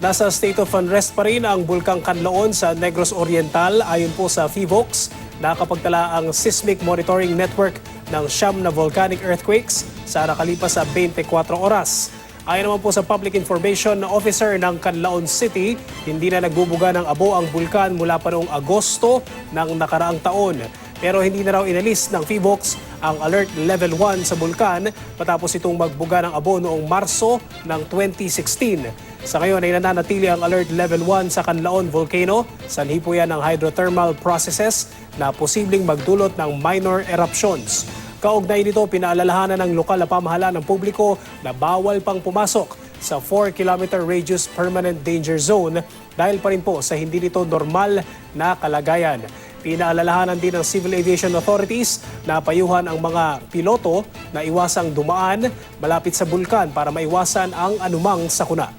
Nasa state of unrest pa rin ang Bulkang Kanlaon sa Negros Oriental ayon po sa PHIVOLCS. Nakapagtala ang Seismic Monitoring Network ng siyam na volcanic earthquakes sa nakalipas sa 24 oras. Ayon naman po sa Public Information Officer ng Canlaon City, hindi na nagbubuga ng abo ang bulkan mula pa noong Agosto ng nakaraang taon. Pero hindi na raw inalis ng PHIVOLCS ang Alert Level 1 sa bulkan matapos itong magbuga ng abo noong Marso ng 2016. Sa ngayon ay nananatili ang Alert Level 1 sa Canlaon Volcano, sanhi po yan ng hydrothermal processes na posibleng magdulot ng minor eruptions. Kaugnay nito, pinaalalahanan ng lokal na pamahalaan ng publiko na bawal pang pumasok sa 4-kilometer radius permanent danger zone dahil pa rin po sa hindi nito normal na kalagayan. Pinaalalahanan din ng Civil Aviation Authorities na payuhan ang mga piloto na iwasang dumaan malapit sa bulkan para maiwasan ang anumang sakuna.